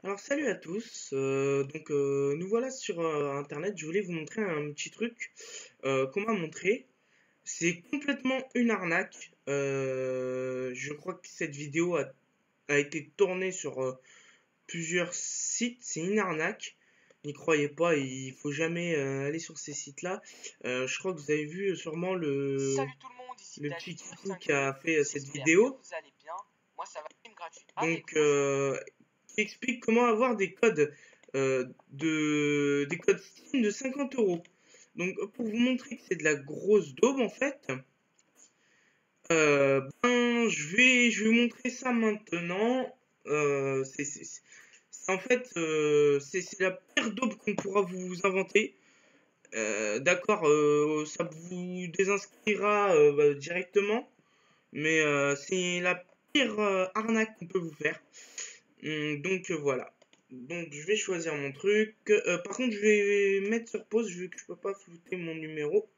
Alors salut à tous, nous voilà sur internet, je voulais vous montrer un petit truc qu'on m'a montré. C'est complètement une arnaque. Je crois que cette vidéo a été tournée sur plusieurs sites, c'est une arnaque. N'y croyez pas, il faut jamais aller sur ces sites-là. Je crois que vous avez vu sûrement Salut tout le monde, ici le petit David sur kikou 5 qui a jours. fait cette J'espère que vidéo. vous allez bien. Moi ça va, game gratuit. Avec Donc, vous, je... qui explique comment avoir des codes, des codes Steam de 50 euros. Donc, pour vous montrer que c'est de la grosse daube, en fait, je vais vous montrer ça maintenant. En fait, c'est la pire daube qu'on pourra vous inventer. D'accord, ça vous désinscrira directement, mais c'est la pire arnaque qu'on peut vous faire. Donc voilà. Donc je vais choisir mon truc. Par contre, je vais mettre sur pause vu que je peux pas flouter mon numéro.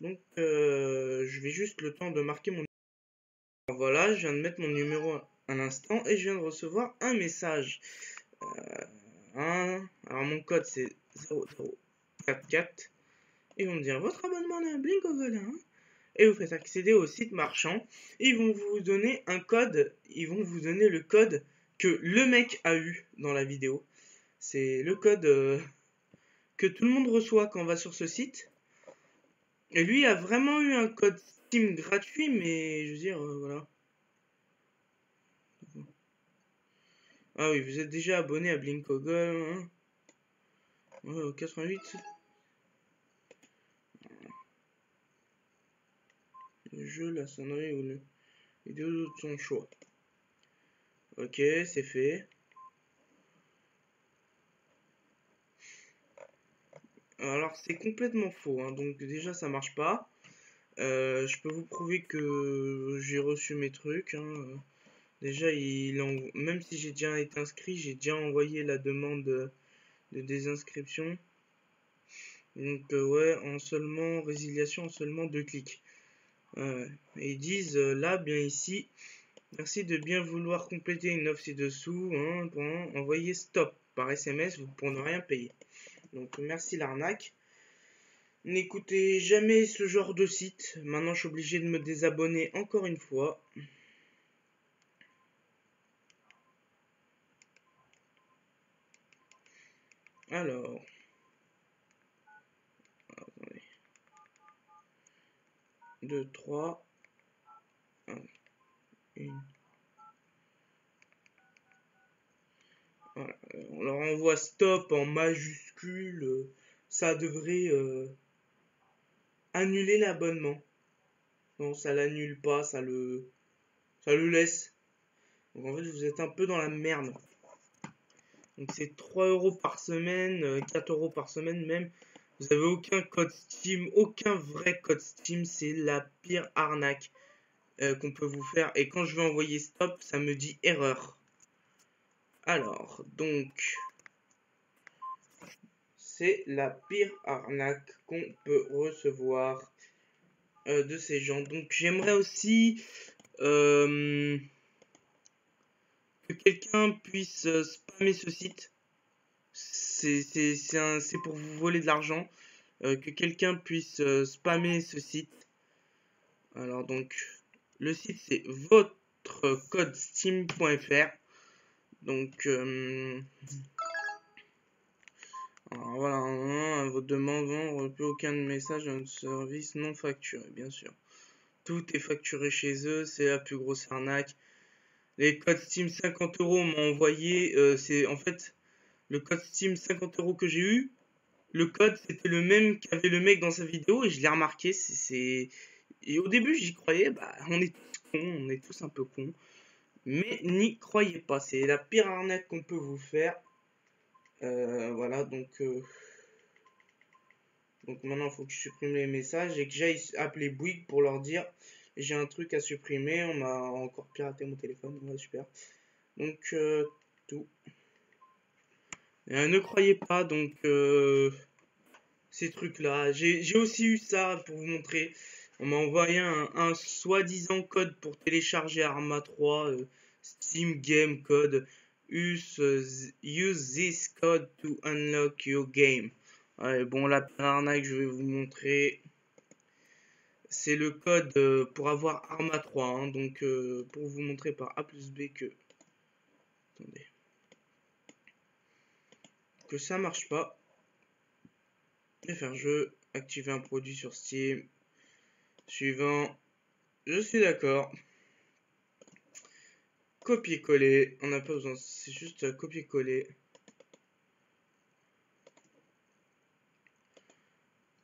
Donc je vais juste le temps de marquer mon numéro. Voilà, je viens de mettre mon numéro à l'instant et je viens de recevoir un message. Alors mon code c'est 0044. Ils vont me dire votre abonnement à Blink Golin. Et vous faites accéder au site marchand. Ils vont vous donner un code. Ils vont vous donner le code que le mec a eu dans la vidéo. C'est le code que tout le monde reçoit quand on va sur ce site. Et lui a vraiment eu un code Steam gratuit, mais je veux dire, voilà. Ah oui, vous êtes déjà abonné à Blinkogol, hein. Ouais, 88. Le jeu, la sonnerie ou le vidéo de son choix. Ok, c'est fait. Alors c'est complètement faux, hein, donc déjà ça marche pas. Je peux vous prouver que j'ai reçu mes trucs, hein. Déjà, même si j'ai déjà été inscrit, j'ai déjà envoyé la demande de désinscription. Donc ouais, en seulement résiliation en seulement 2 clics. Et ils disent là, bien ici, merci de bien vouloir compléter une offre ci-dessous, hein, envoyer stop par SMS, vous pour ne rien payer. Donc merci l'arnaque. N'écoutez jamais ce genre de site. Maintenant, je suis obligé de me désabonner encore une fois. Alors, attendez. 2, 3, 1, 1. Voilà. On leur envoie stop en majuscule. Ça devrait annuler l'abonnement. Non, ça l'annule pas, ça le laisse. Donc en fait, vous êtes un peu dans la merde. Donc c'est 3 euros par semaine, 4 euros par semaine même. Vous avez aucun code Steam, aucun vrai code Steam. C'est la pire arnaque qu'on peut vous faire. Et quand je vais envoyer stop, ça me dit erreur. Alors, donc, c'est la pire arnaque qu'on peut recevoir de ces gens. Donc j'aimerais aussi que quelqu'un puisse spammer ce site. C'est pour vous voler de l'argent. Que quelqu'un puisse spammer ce site. Alors donc, le site c'est votreCodeSteam.fr. Donc, alors voilà, votre demande, plus aucun message d'un service non facturé, bien sûr. Tout est facturé chez eux, c'est la plus grosse arnaque. Les codes Steam 50 euros m'ont envoyé, c'est en fait le code Steam 50 euros que j'ai eu. Le code c'était le même qu'avait le mec dans sa vidéo et je l'ai remarqué. Et au début j'y croyais, bah on est tous cons, on est tous un peu cons. Mais n'y croyez pas, c'est la pire arnaque qu'on peut vous faire. Voilà, donc maintenant il faut que je supprime les messages et que j'aille appeler Bouygues pour leur dire j'ai un truc à supprimer, on m'a encore piraté mon téléphone, ouais, super. Donc tout. Ne croyez pas donc ces trucs-là. J'ai aussi eu ça pour vous montrer. On m'a envoyé un soi-disant code pour télécharger Arma 3, Steam Game Code. Use this code to unlock your game. Ouais, bon, la première arnaque, je vais vous montrer. C'est le code pour avoir Arma 3. Hein, donc, pour vous montrer par A plus B que... Attendez. Que ça marche pas. Je vais faire jeu. Activer un produit sur Steam. Suivant. Je suis d'accord. Copier-coller. On n'a pas besoin. C'est juste copier-coller.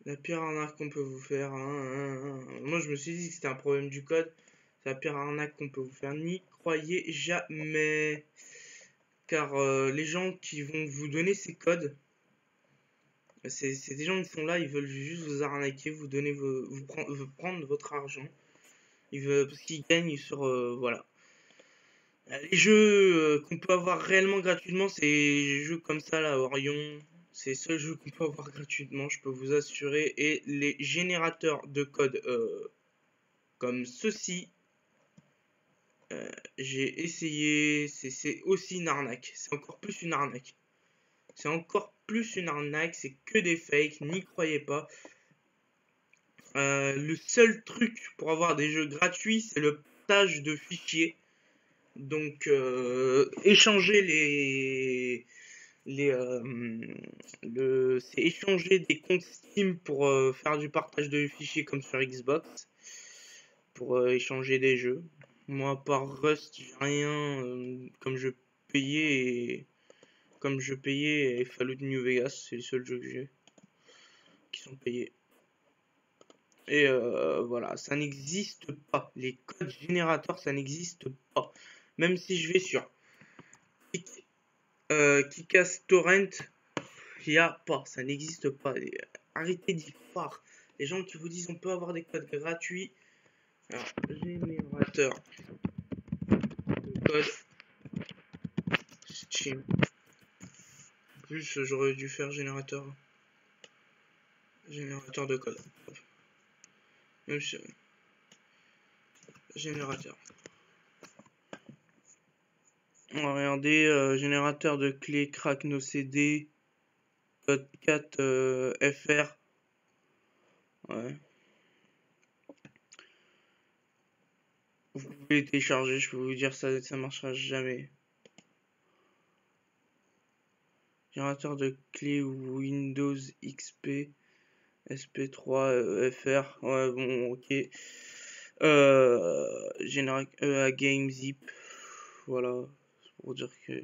La pire arnaque qu'on peut vous faire. Moi, je me suis dit que c'était un problème du code. C'est la pire arnaque qu'on peut vous faire. N'y croyez jamais. Car les gens qui vont vous donner ces codes, c'est des gens qui sont là, ils veulent juste vous arnaquer, vous donner vous prendre votre argent. Ils veulent, parce qu'ils gagnent sur... voilà. Les jeux qu'on peut avoir réellement gratuitement, c'est les jeux comme ça, là, Orion. C'est les seuls jeux qu'on peut avoir gratuitement, je peux vous assurer. Et les générateurs de code comme ceci, j'ai essayé, c'est aussi une arnaque. C'est encore plus une arnaque. C'est encore plus une arnaque, c'est que des fakes, n'y croyez pas. Le seul truc pour avoir des jeux gratuits, c'est le partage de fichiers. Donc, échanger c'est échanger des comptes Steam pour faire du partage de fichiers comme sur Xbox, pour échanger des jeux. Moi, à part Rust, j'ai rien, comme je payais et Fallout New Vegas, c'est les seuls jeux que j'ai qui sont payés. Et voilà, ça n'existe pas. Les codes générateurs, ça n'existe pas. Même si je vais sur Kikas Torrent, il n'y a pas, ça n'existe pas. Arrêtez d'y croire. Les gens qui vous disent on peut avoir des codes gratuits. Alors, générateur de code Steam. En plus, j'aurais dû faire générateur de code. Même si... générateur. On va regarder générateur de clés crack no CD code 4 FR. Ouais. Vous pouvez les télécharger, je peux vous dire ça marchera jamais. Générateur de clés Windows XP SP3 FR. Ouais, bon, ok. À GameZip. Voilà. C'est pour dire que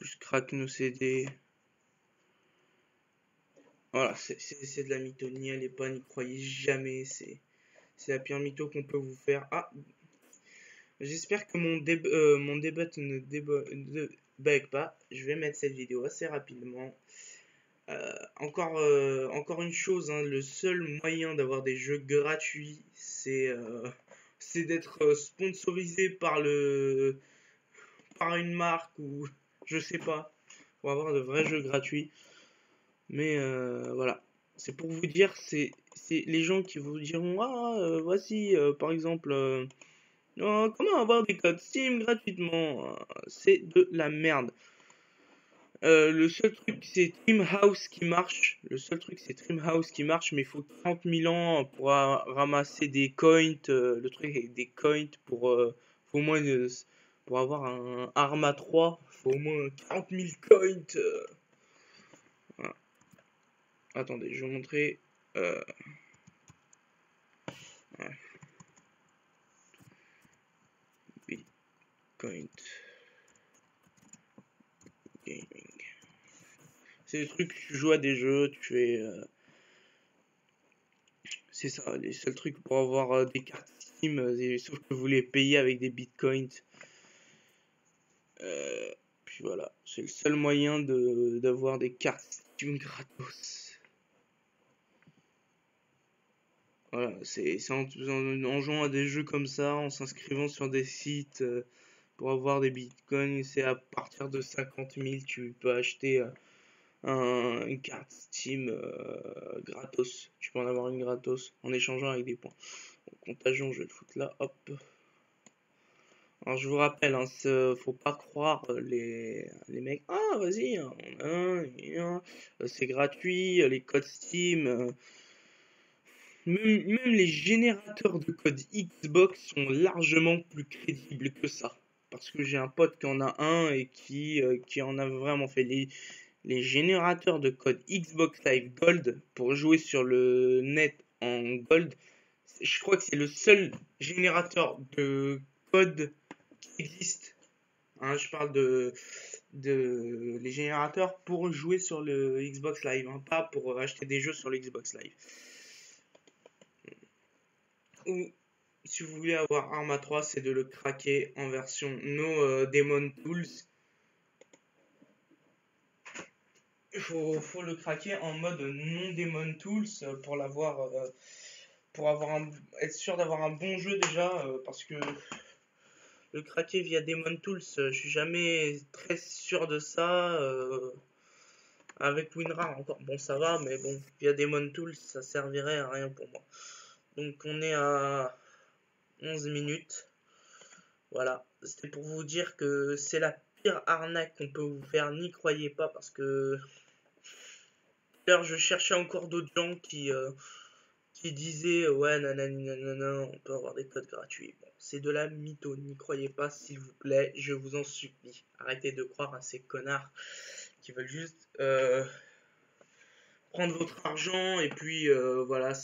je craque nos CD. Voilà, c'est de la mythonie, elle est pas, n'y croyez jamais. C'est la pire mytho qu'on peut vous faire. Ah, j'espère que mon débat ne bug pas. Je vais mettre cette vidéo assez rapidement. Encore une chose, hein, le seul moyen d'avoir des jeux gratuits, c'est d'être sponsorisé par une marque ou je sais pas, pour avoir de vrais jeux gratuits. Mais voilà, c'est pour vous dire, c'est les gens qui vous diront voici par exemple comment avoir des codes Steam gratuitement, c'est de la merde. Le seul truc c'est Dreamhouse qui marche. Mais il faut 30 000 ans pour ramasser des coins. Le truc avec des coins faut au moins pour avoir un Arma 3, faut au moins 40 000 coins. Voilà. Attendez, je vais vous montrer. Ouais. Bitcoin Gaming. C'est le truc, tu joues à des jeux, c'est ça, les seuls trucs pour avoir des cartes Steam, sauf que vous les payez avec des bitcoins. Puis voilà, c'est le seul moyen d'avoir des cartes Steam gratos. Voilà, c'est en jouant à des jeux comme ça, en s'inscrivant sur des sites pour avoir des bitcoins. C'est à partir de 50 000, tu peux acheter une carte Steam gratos. Tu peux en avoir une gratos en échangeant avec des points. Donc, contagion, je vais le foutre là, hop. Alors je vous rappelle, hein, faut pas croire les mecs. Ah vas-y, hein, c'est gratuit, les codes Steam. Même les générateurs de code Xbox sont largement plus crédibles que ça. Parce que j'ai un pote qui en a un et qui en a vraiment fait. Les générateurs de code Xbox Live Gold pour jouer sur le net en Gold, je crois que c'est le seul générateur de code qui existe. Hein, je parle de les générateurs pour jouer sur le Xbox Live, hein, pas pour acheter des jeux sur le Xbox Live. Ou si vous voulez avoir Arma 3, c'est de le craquer en version No Demon Tools. Il faut le craquer en mode non Demon Tools pour l'avoir, être sûr d'avoir un bon jeu déjà, parce que le craquer via Demon Tools, je suis jamais très sûr de ça. Avec WinRAR encore, bon ça va, mais bon, via Demon Tools, ça servirait à rien pour moi. Donc on est à 11 minutes. Voilà, c'était pour vous dire que c'est la pire arnaque qu'on peut vous faire, n'y croyez pas, parce que d'ailleurs je cherchais encore d'autres gens qui disaient ouais nanani nanana, on peut avoir des codes gratuits. Bon, c'est de la mytho, n'y croyez pas s'il vous plaît, je vous en supplie. Arrêtez de croire à ces connards qui veulent juste prendre votre argent et puis voilà,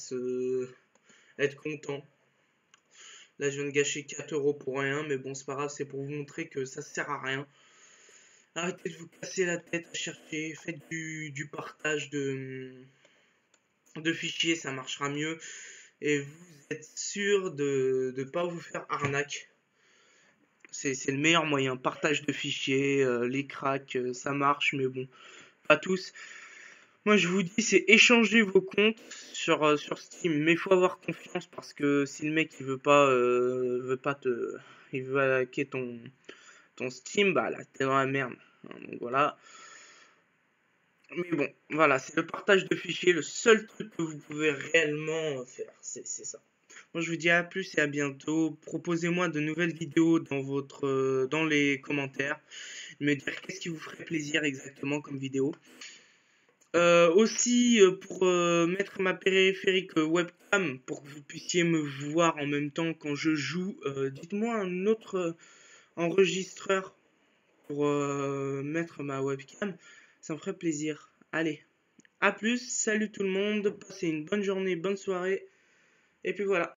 être content. Là, je viens de gâcher 4 euros pour rien, mais bon, c'est pas grave, c'est pour vous montrer que ça sert à rien. Arrêtez de vous casser la tête à chercher, faites du partage de fichiers, ça marchera mieux. Et vous êtes sûr de ne pas vous faire arnaque. C'est le meilleur moyen, partage de fichiers, les cracks, ça marche, mais bon, pas tous. Moi, je vous dis, c'est échanger vos comptes sur Steam, mais il faut avoir confiance parce que si le mec il veut pas il veut hacker ton Steam, bah là t'es dans la merde. Donc voilà. Mais bon, voilà, c'est le partage de fichiers, le seul truc que vous pouvez réellement faire, c'est ça. Moi, je vous dis à plus et à bientôt. Proposez-moi de nouvelles vidéos dans les commentaires. Me dire qu'est-ce qui vous ferait plaisir exactement comme vidéo. Aussi, pour mettre ma périphérique webcam, pour que vous puissiez me voir en même temps quand je joue, dites-moi un autre enregistreur pour mettre ma webcam. Ça me ferait plaisir. Allez, à plus, salut tout le monde, passez une bonne journée, bonne soirée, et puis voilà.